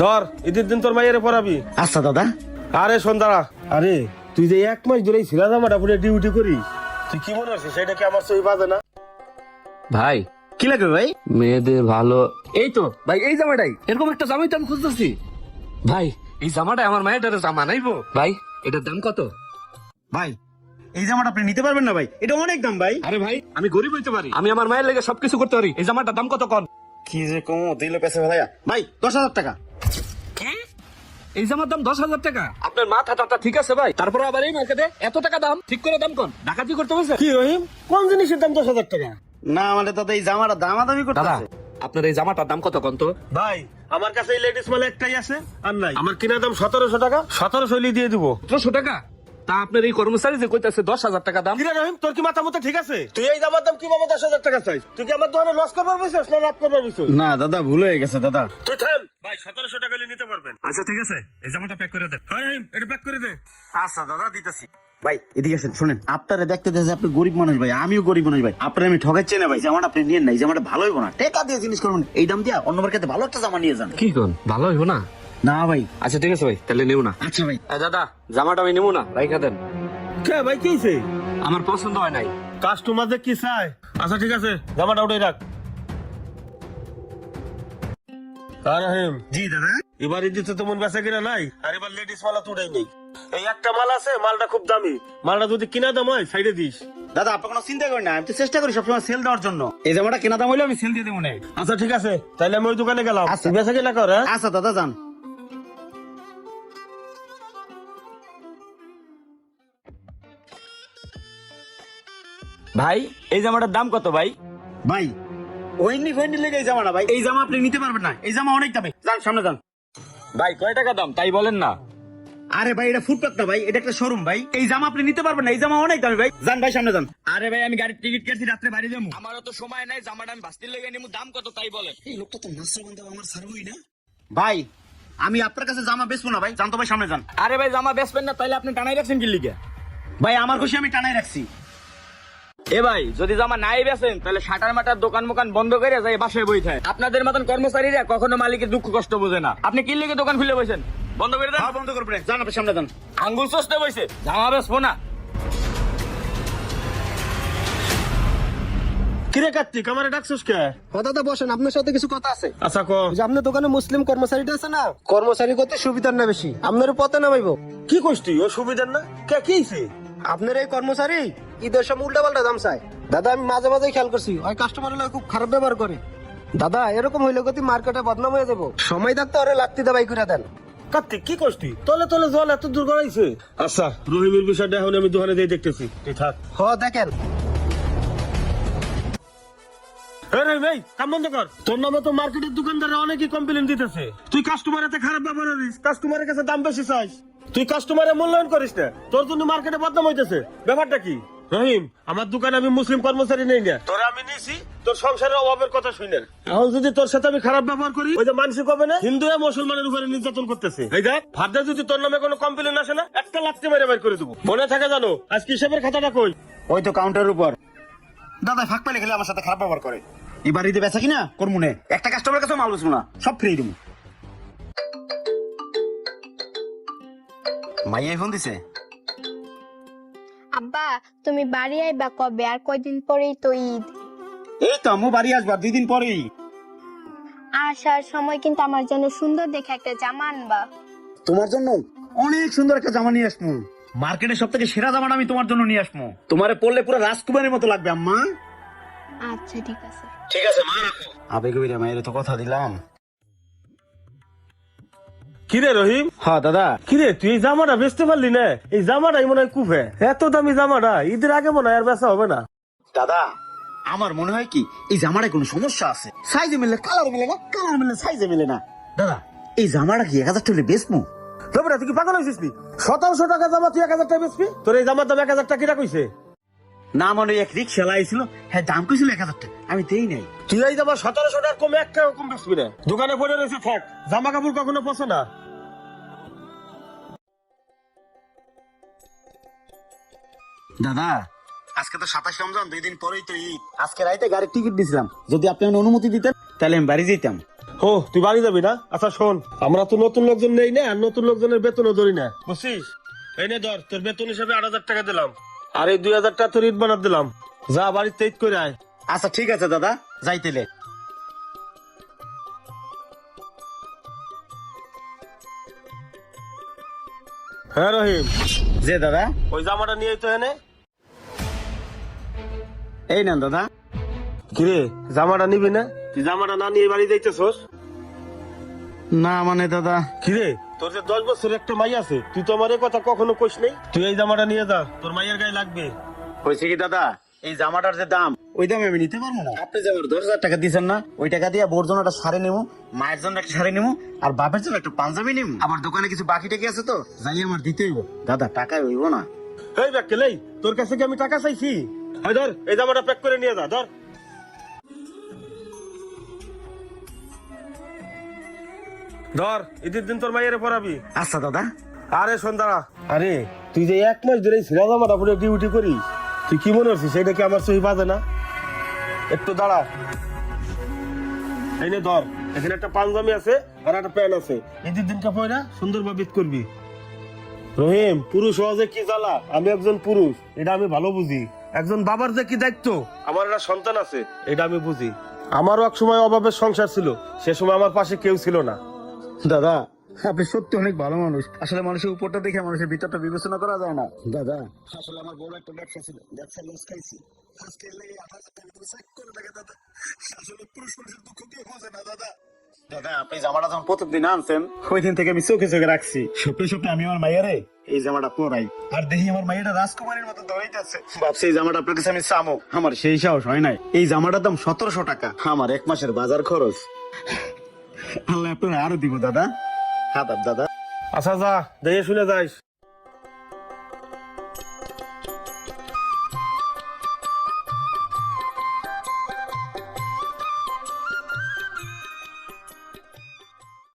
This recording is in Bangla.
ধর ঈদের দিন তোর মাইয়ারে পড়াবি। আচ্ছা দাদা। আরে সন্ধ্যা, আরে তুই যে 1 মাস ধরে ছিলা জামাটা পরে ডিউটি করি, তুই কি মনে করছিস সেটা কি আমার সই বাজে না? ভাই কি লাগবে ভাই? মেয়েদের ভালো এই তো ভাই, এই জামাটাই, এরকম একটা জামাই তো আমি খুঁজতেছি। ভাই এই জামাটাই আমার মায়ের জামা নাইবো ভাই, এটার দাম কত? ভাই এই জামাটা আপনি নিতে পারবেন না ভাই, এটা অনেক দাম ভাই। আরে ভাই আমি গরিব হইতে পারি, আমি আমার মায়ের লেগে সবকিছু করতে পারি, এই জামাটার দাম কত কন? কি যে কম দিল পেছে ভাইয়া। ভাই 10,000 টাকা। এই জামার দাম 10,000 টাকা? আপনার মাথা টাথা ঠিক আছে ভাই? তারপর আবার এই মার্কেটে এত টাকা দাম, ঠিক করে দাম কন, ডাকাতি করতে হয়েছে কি রহিম, কোন জিনিসের দাম 10,000 টাকা? না মানে দাদা এই জামাটা দামাদামি দাদা করতেছে। আপনার এই জামাটার দাম কত কন তো? ভাই আমার কাছে এই লেডিস মাল একটাই আছে, আর নাই। আমার কিনা দাম 1700 টাকা, 1700 দিয়ে দিব। 1700 টাকা? তা আপনার এই কর্মচারী যে কইতাছে 10,000 টাকা দাম। কিরে রহিম, তোর কি মাথা মতো ঠিক আছে? তুই এই জামার দাম কিভাবে 10,000 টাকা চাইছ? তুই কি আমার দোকানে লস করবার বসছিস না লাভ করবার বসছিস? না দাদা ভুল হয়ে গেছে দাদা। তুই থাম ভাই, 1700 টাকা নিয়ে নিতে পারবেন। আচ্ছা ঠিক আছে, এই জামাটা প্যাক করে দেন। হ্যাঁ রহিম, এটা প্যাক করে দে। আচ্ছা দাদা দিতেছি। ভাই এদিকে আসেন, শুনেন আপনারা দেখতে দেখতে আপনি গরিব মানুষ ভাই, আমিও গরিব মানুষ ভাই, আপনার আমি ঠকাচ্ছি না ভাই। জামাটা আপনি নিয়েন না, এই জামাটা ভালো হইব না, টাকা দিয়ে জিনিস করবেন, এই দাম দিয়া অন্য মার্কেটে ভালো একটা জামা নিয়ে যান। কি কোন, ভালো হইব না? না ভাই। আচ্ছা ঠিক আছে ভাই, তাহলে নেব না। আচ্ছা ভাই। দাদা জামাটা আমি নেবো না, রাইখা দেন। কে ভাই কি হইছে? আমার পছন্দ হয় নাই। কাস্টমার যে কি চায়। আচ্ছা ঠিক আছে, জামাটা উঠাই রাখ। আর রহিম, জি দাদা। এবার দিতে তেমন বেচা কিনা নাই, আর এবার লেডিস মালা তো উঠাই নেই। এই একটা মাল আছে, মালটা খুব দামি, মালটা যদি কিনা দাম হয় সাইডে দিস। দাদা আপনি কোনো চিন্তা করেন না, আমি তো চেষ্টা করি সবসময় সেল দেওয়ার জন্য। এই জামাটা কেনা দাম হইলে আমি সেল দিয়ে দেবো না। আচ্ছা ঠিক আছে, তাহলে আমি ওই দোকানে গেলাম। আচ্ছা। বেচা কিনা কর। হ্যাঁ? আচ্ছা দাদা যান। ভাই এই জামাটার দাম কত ভাই? ভাই ওইনি ফেন্ডি লেগে এই জামাটা ভাই, এই জামা আপনি নিতে পারবেন না, এই জামা অনেক দামি। যান সামনে যান। ভাই কয় টাকা দাম তাই বলেন না। আরে ভাই এটা ফুটপাত না ভাই, এটা একটা শোরুম ভাই, এই জামা আপনি নিতে পারবেন না, এই জামা অনেক দামি ভাই। যান ভাই সামনে যান। আরে ভাই আমি গাড়ির টিকিট কেটেছি, রাত্রে বাড়ি যাবো, আমারও তো সময় নাই, জামাটা আমি বাস্তির লেগে নিবো, দাম কত তাই বলেন। এই লোকটা তো নাসরা বান্দা, আমার সার্ভই না ভাই। আমি আপনার কাছে জামা বেচবো না ভাই, জান তো ভাই সামনে যান। আরে ভাই জামা বেচবেন না তাইলে আপনি টানাই রাখছেন কি লিগে? ভাই আমার খুশি আমি টানাই রাখছি। এ ভাই যদি জামা নাই বেচেন তাহলে শাটার মাটার দোকান মোকান বন্ধ করে যাই বাসায় বই থাকে। আপনাদের মতন কর্মচারীরা কখনো মালিকের দুঃখ কষ্ট বোঝে না। আপনি কি লিগে দোকান খুলে বসেন? বন্ধ করে দেন। হ্যাঁ বন্ধ করবেন, যান আপনি সামনে যান। আঙ্গুল চষতে বসে জামা বেচবো না। কিরে কার্তিক, আমার ডাকছিস কে? দাদা বসেন, আপনার সাথে কিছু কথা আছে। আচ্ছা ক। যে আপনার দোকানে মুসলিম কর্মচারীটা আছে না, কর্মচারী করতে সুবিধার না বেশি, আপনার পথে নামাইবো। কি কইস তুই? ও সুবিধার না কে? কি হইছে? আপনার এই কর্মচারী ঈদের সময় উল্টা পাল্টা দাম চায়। দাদা আমি মাঝে মাঝে খেয়াল করছি, ওই কাস্টমার হলে খুব খারাপ ব্যবহার করে। দাদা এরকম হইলে গতি মার্কেটে বদনাম হয়ে যাবো, সময় থাকতে ওরে লাগতে দাবাই করে দেন। কার্তিক কি কইস তুই? তলে তলে জল এত দূর গড়াইছে। আচ্ছা রহিমের বিষয়টা এখন আমি দোকানে দিয়ে দেখতেছি, তুই থাক। দেখেন রহিম এই কাম বন্ধ কর। তোর নামে তো মার্কেটের দোকানদাররা অনেকই কমপ্লেন দিতেছে, তুই কাস্টমারের এত খারাপ ব্যবহার করিস, কাস্টমারের কাছে দাম বেশি চাইস, তুই কাস্টমারের মূল্যায়ন করিস না, তোর জন্য মার্কেটে বদনাম হইতেছে। ব্যাপারটা কি? রহিম আমার দোকানে আমি মুসলিম কর্মচারী নেই না, তোরা আমি নিয়েছি তোর সংসারের অভাবের কথা শুনে। এখন যদি তোর সাথে আমি খারাপ ব্যবহার করি, ওই যে মানুষ কবে না হিন্দু মুসলমানের উপরে নির্যাতন করতেছে, এই দেখ ভাবনা যদি তোর নামে কোনো কমপ্লেন আসে না, একটা লাত্তি মেরে বের করে দেবো। মনে থাকে জানো আজকে হিসাবের খাতাটা কই? ওই তো কাউন্টারের উপর। দাদা ফাঁক পেলে গেলে আমার সাথে খারাপ ব্যবহার করে। এবার ঈদে বেচা কিনা করবো না, একটা কাস্টমার কাছে মাল বেচবো না, সব ফ্রি দেবো। মাইয়াই ফোন দিছে। আব্বা তুমি বাড়ি আইবা কবে? আর কয়দিন পরেই তো ঈদ। এই তো আম্মু বাড়ি আসবা 2 দিন পরেই। আসার সময় কিন্তু আমার জন্য সুন্দর দেখে একটা জামা আনবা। তোমার জন্য অনেক সুন্দর একটা জামা নিয়ে আসবো, মার্কেটের সব থেকে সেরা জামাটা আমি তোমার জন্য নিয়ে আসবো, তোমারে পরলে পুরো রাজকুমারীর মতো লাগবে আম্মা। আচ্ছা ঠিক আছে। ঠিক আছে মা রাখো। আবেগ হইরা মায়ের তো কথা দিলাম। কিরে রহিম? হ্যাঁ দাদা। কিরে তুই এই জামাটা বেচতে পারলি না? এই জামাটাই মনে হয় কুফে, এত দামি জামাটা ঈদের আগে মনে হয় আর বেচা হবে না। দাদা আমার মনে হয় কি এই জামাটায় কোনো সমস্যা আছে, সাইজে মিলে কালার মিলে না, কালার মিলে সাইজে মিলে না। দাদা এই জামাটা কি 1000 টাকা বেচবো? তবে তুই কি পাগল হয়েছিস? 1700 টাকা জামা তুই 1000 টাকা বেচবি? তোর এই জামার দাম 1000 টাকা কিরা কইছে? না মনে এক রিক্সা লাইছিল, হ্যাঁ দাম কইছিল 1000 টাকা, আমি দেই নাই। তুই এই জামা 1700 টাকা কমে 1 টাকা কম বেচবি না? দোকানে পড়ে রয়েছে থাক, জামা কাপড় কখনো পছন্দ না। দাদা আজকে তো 27 রমজান, 2 দিন পরেই তো ঈদ, আজকে রাইতে গাড়ির টিকিট দিছিলাম, যদি আপনি অনুমতি দিতেন তাহলে আমি বাড়ি যেতাম। ও তুই বাড়ি যাবি না? আচ্ছা শোন, আমরা তো নতুন লোকজন নেই না, আর নতুন লোকজনের বেতনও ধরি না, বুঝছিস? এই নে ধর, তোর বেতন হিসাবে 8,000 টাকা দিলাম, আর এই 2,000 টাকা তোর ইট বানাত দিলাম। যা বাড়িতে ঈদ করে আয়। আচ্ছা ঠিক আছে দাদা, যাইতেলে। হ্যাঁ রহিম, যে দাদা, ওই জামাটা নিয়ে তো এনে। এই নেন দাদা। কিরে, জামাটা নিবি না? তুই জামাটা না নিয়ে বাড়ি যাইতেছস? না মানে দাদা, কিরে, তোর যে 10 বছরের একটা মাই আছে, তুই তো আমার এই কথা কখনো কইস নাই। তুই এই জামাটা নিয়ে যা, তোর মাইয়ের গায়ে লাগবে। হয়েছে কি দাদা, এই জামাটার যে দাম, ওই দামে আমি নিতে পারবো না। আপনি যে আমার 10,000 টাকা দিয়েছেন না, ওই টাকা দিয়ে বোর জন্য একটা শাড়ি নেবো, মায়ের জন্য একটা শাড়ি নেবো, আর বাপের জন্য একটা পাঞ্জাবি নেবো। আবার দোকানে কিছু বাকি টাকা আছে তো, যাই আমার দিতে হইব। দাদা টাকায় হইব না। এই ব্যাকেলেই, তোর কাছে কি আমি টাকা চাইছি? হয় ধর, এই জামাটা প্যাক করে নিয়ে যা, ধর। ধর, ঈদের দিন তোর মাইয়ের পরাবি। আচ্ছা দাদা। আরে শোন দাঁড়া, আরে তুই যে 1 মাস ধরে ছিঁড়া জামাটা পরে ডিউটি করিস, তুই কি মনে করছিস সেটা কি আমার সহি বাজে না? একটু দাঁড়া, এই নে ধর, এখানে একটা পাঞ্জাবি আছে আর একটা প্যান্ট আছে, ঈদের দিনটা পয়রা সুন্দরভাবে ঈদ করবি। রহিম, পুরুষ হওয়া যে কি জ্বালা, আমি একজন পুরুষ, এটা আমি ভালো বুঝি। একজন বাবার যে কি দায়িত্ব, আমার একটা সন্তান আছে, এটা আমি বুঝি। আমারও এক সময় অভাবের সংসার ছিল, সে সময় আমার পাশে কেউ ছিল না। দাদা আপনি সত্যি অনেক ভালো মানুষ। আসলে মানুষের উপরটা দেখে মানুষের ভিতরটা বিবেচনা করা যায় না। দাদা আসলে আমার বড় একটা ব্যবসা ছিল, ব্যবসা লস খাইছি। আজকে লেগে 8,000 টাকা করে চেক করে লাগে দাদা। আসলে পুরুষ মানুষের দুঃখ কেউ বোঝে না দাদা। দাদা আপনি জামাটা যখন প্রথমদিন আনছেন, ওই দিন থেকে আমি চোখে চোখে রাখছি। স্বপ্নে স্বপ্নে আমি আমার মাইয়ারে এই জামাটা পরাই, আর দেখি আমার মাইয়াটা রাজকুমারীর মতো দৌড়াইতেছে। ভাবছি এই জামাটা আপনার কাছে আমি চামো, আমার সেই সাহস হয় নাই। এই জামাটার দাম 1700 টাকা, আমার 1 মাসের বাজার খরচ। আল্লাহ আপনার আরো দিব দাদা। আদাব দাদা। আচ্ছা যা, দেখে শুনে যাইস।